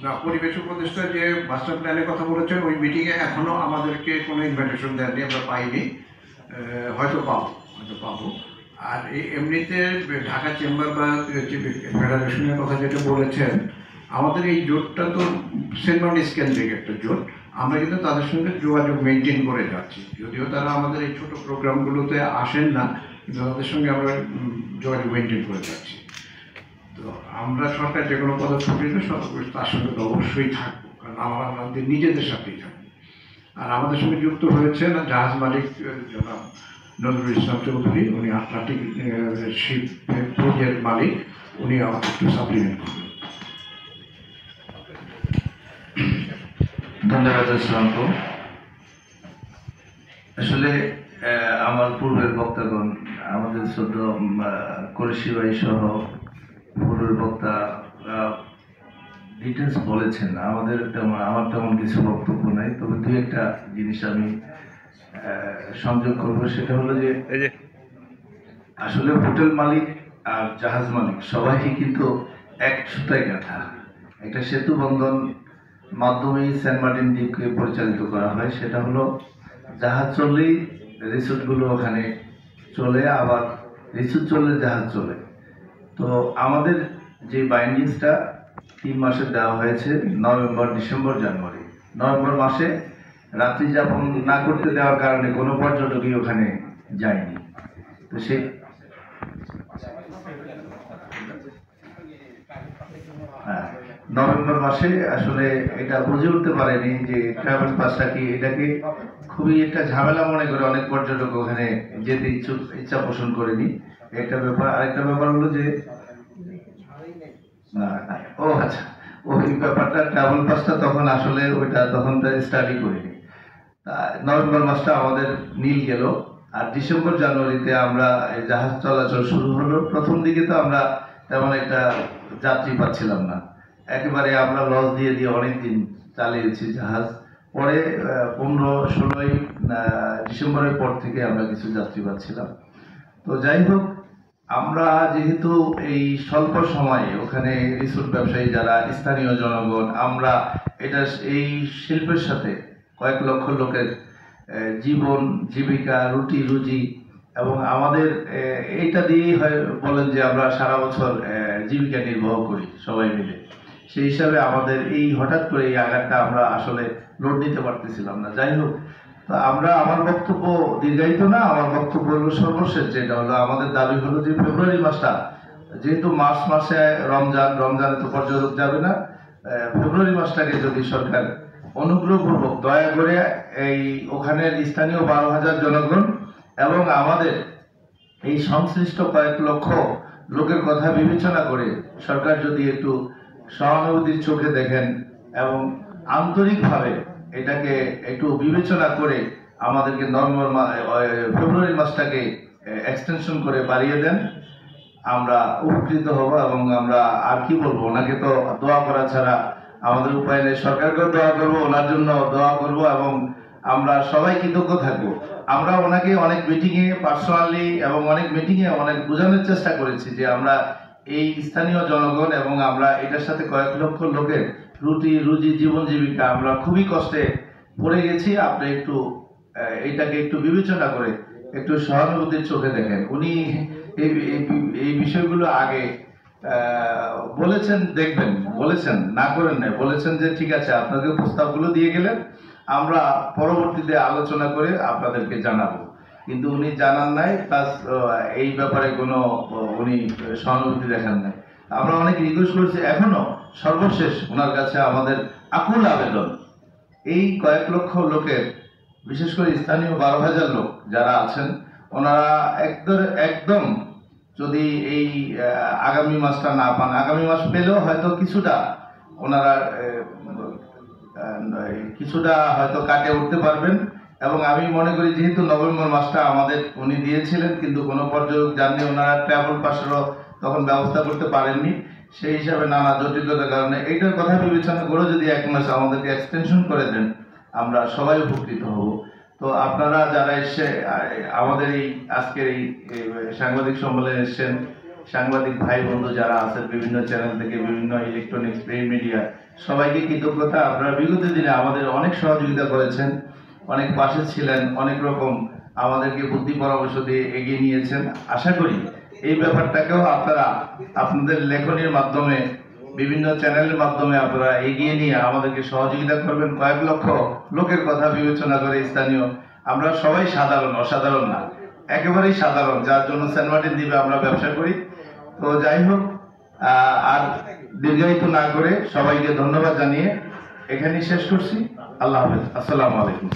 না, পরিবেশ উপদেষ্টা যে মাস্টার প্ল্যানের কথা বলেছেন ওই মিটিংয়ে এখনো আমাদেরকে কোনো ইনভাইটেশন দেননি, আমরা পাইনি। হয়তো পাবো। আর এমনিতে ঢাকা চেম্বার বা যে ফেডারেশনের কথা যেটা বলেছেন, আমাদের এই জোটটা তো সেন্ট মার্টিন কেন্দ্রিক একটা জোট। আমরা কিন্তু তাদের সঙ্গে যোগাযোগ মেনটেন করে যাচ্ছি, যদিও তারা আমাদের এই ছোটো প্রোগ্রামগুলোতে আসেন না, কিন্তু তাদের সঙ্গে আমরা যোগাযোগ মেনটেন করে যাচ্ছি। তো আমরা সরকার যে কোনো পদক্ষেপ নিলে তার সঙ্গে তো অবশ্যই থাকবো, কারণ আমাদের নিজেদের সাথেই থাকবো। আর আমাদের সঙ্গে যুক্ত হয়েছেন জাহাজ মালিক জনাব নজরুল ইসলাম চৌধুরী, উনি আটলান্টিক শিপ প্রজেক্ট মালিক, উনি আমাকে একটু সাপ্লিমেন্ট করবেন। ধন্যবাদ ইসলামক। আসলে আমার পূর্বের বক্তাগণ, আমাদের শ্রদ্ধ কুরেশি ভাই সহ পূর্বের বক্তা ডিটেলস বলেছেন। আমার তেমন কিছু বক্তব্য নাই, তবে দুই একটা জিনিস আমি সংযোগ করব। সেটা হলো যে আসলে হোটেল মালিক আর জাহাজ মালিক সবাই কিন্তু এক সুতায় গাঁথা। একটা সেতু বন্ধন মাধ্যমেই সেন্ট মার্টিন দ্বীপকে পরিচালিত করা হয়। সেটা হলো জাহাজ চললেই রিসোর্টগুলো ওখানে চলে, আবার রিসোর্ট চললে জাহাজ চলে। তো আমাদের যে বাইন্ডিংসটা 3 মাসে দেওয়া হয়েছে, নভেম্বর, ডিসেম্বর, জানুয়ারি। নভেম্বর মাসে রাত্রি যাপন না করতে দেওয়ার কারণে কোনো পর্যটকই ওখানে যায়নি। তো নভেম্বর মাসে আসলে এটা বুঝে উঠতে পারেনি যে ট্রাভেল পাসটা কি, এটাকে খুবই একটা ঝামেলা মনে করে অনেক পর্যটক ওখানে যেতে ইচ্ছা পোষণ করেনি। একটা ব্যাপার। আরেকটা ব্যাপার হলো যে আচ্ছা, ওই ব্যাপারটা ট্রাভেল পাসটা তখন আসলে ওইটা তখন স্টাডি করিনি। নভেম্বর মাসটা আমাদের নীল গেল। আর ডিসেম্বর, জানুয়ারিতে আমরা জাহাজ চলাচল শুরু হলো। প্রথম দিকে তো আমরা তেমন একটা যাত্রী পাচ্ছিলাম না, একেবারে আমরা লস দিয়ে অনেকদিন চালিয়েছি জাহাজ। পরে 15-16 ডিসেম্বরের পর থেকে আমরা কিছু যাত্রী পাচ্ছিলাম। তো যাই হোক, আমরা যেহেতু এই স্বল্প সময়ে ওখানে রিসোর্ট ব্যবসায়ী যারা স্থানীয় জনগণ, আমরা এই শিল্পের সাথে কয়েক লক্ষ লোকের জীবন জীবিকা, রুটি রুজি, এবং আমাদের এইটা দিয়েই হয় বলেন যে আমরা সারা বছর জীবিকা নির্বাহ করি সবাই মিলে। সেই হিসাবে আমাদের এই হঠাৎ করে এই আঘাতটা আমরা আসলে লোড নিতে পারতেছিলাম না। যাই হোক, তো আমার বক্তব্য দীর্ঘায়িত না, আমার বক্তব্য হলো সর্বশেষ যেটা হলো আমাদের দাবি হলো যে ফেব্রুয়ারি মাসটা, যেহেতু মার্চ মাসে রমজানে তো পর্যটক যাবে না, ফেব্রুয়ারি মাসটাকে যদি সরকার অনুগ্রহপূর্বক দয়া করে এই ওখানের স্থানীয় 12,000 জনগণ এবং আমাদের এই সংশ্লিষ্ট কয়েক লক্ষ লোকের কথা বিবেচনা করে সরকার যদি একটু সহানুভূতির চোখে দেখেন এবং আন্তরিকভাবে এটাকে একটু বিবেচনা করে আমাদেরকে ফেব্রুয়ারি মাসটাকে এক্সটেনশন করে বাড়িয়ে দেন, আমরা উপকৃত হব। এবং আমরা আর কি বলবো, ওনাকে তো দোয়া করা ছাড়া আমাদের উপায় নেই। সরকারকেও দোয়া করবো, ওনার জন্য দোয়া করব, এবং আমরা সবাই কৃতজ্ঞ থাকবো। আমরা ওনাকে অনেক মিটিংয়ে পার্সোনালি এবং অনেক মিটিংয়ে অনেক বোঝানোর চেষ্টা করেছি যে আমরা এই স্থানীয় জনগণ এবং আমরা এটার সাথে কয়েক লক্ষ লোকের রুটি রুজি জীবন জীবিকা, আমরা খুবই কষ্টে পড়ে গেছি। আপনি একটু এইটাকে একটু বিবেচনা করে একটু সহানুভূতির চোখে দেখেন। উনি এই বিষয়গুলো আগে বলেছেন, দেখবেন, বলেছেন, না করেন নাই, বলেছেন যে ঠিক আছে আপনাদের প্রস্তাবগুলো দিয়ে গেলেন, আমরা পরবর্তীতে আলোচনা করে আপনাদেরকে জানাবো। কিন্তু উনি জানান নাই, প্লাস এই ব্যাপারে কোনো উনি সহানুভূতি দেখান নাই। আমরা অনেক রিকোয়েস্ট করেছি, এখনো সর্বশেষ ওনার কাছে আমাদের আকুল আবেদন, এই কয়েক লক্ষ লোকের, বিশেষ করে স্থানীয় 12,000 লোক যারা আছেন, ওনারা একদম যদি এই আগামী মাসটা না পান, আগামী মাস পেলেও হয়তো ওনারা কিছুটা হয়তো কাটে উঠতে পারবেন। এবং আমি মনে করি যেহেতু নভেম্বর মাসটা আমাদের উনি দিয়েছিলেন, কিন্তু কোনো পর্যটক যাননি, ওনারা ট্রাভেল পাসেরও তখন ব্যবস্থা করতে পারেননি। সেই হিসাবে নানা জটিলতার কারণে এইটার কথা বিবেচনা করে যদি 1 মাস আমাদেরকে এক্সটেনশন করে দেন, আমরা সবাই উপকৃত হব। তো আপনারা যারা এসে আমাদের এই আজকের এই সাংবাদিক সম্মেলনে এসেছেন, সাংবাদিক ভাই বন্ধু যারা আছেন বিভিন্ন চ্যানেল থেকে, বিভিন্ন ইলেকট্রনিক্স প্রিন্ট মিডিয়া, সবাইকে কৃতজ্ঞতা। আপনারা বিগত দিনে আমাদের অনেক সহযোগিতা করেছেন, অনেক পাশে ছিলেন, অনেক রকম আমাদেরকে বুদ্ধি পরামর্শ দিয়ে এগিয়ে নিয়েছেন। আশা করি এই ব্যাপারটাকেও আপনারা আপনাদের লেখনীর মাধ্যমে, বিভিন্ন চ্যানেলের মাধ্যমে আপনারা এগিয়ে নিয়ে আমাদেরকে সহযোগিতা করবেন। কয়েক লক্ষ লোকের কথা বিবেচনা করে স্থানীয়, আমরা সবাই সাধারণ, অসাধারণ না, একেবারেই সাধারণ, যার জন্য সেন্ট মার্টিন দ্বীপে আমরা ব্যবসা করি। তো যাই হোক, আর দীর্ঘায়িত না করে সবাইকে ধন্যবাদ জানিয়ে এখানেই শেষ করছি। আল্লাহ হাফেজ, আসসালামু আলাইকুম।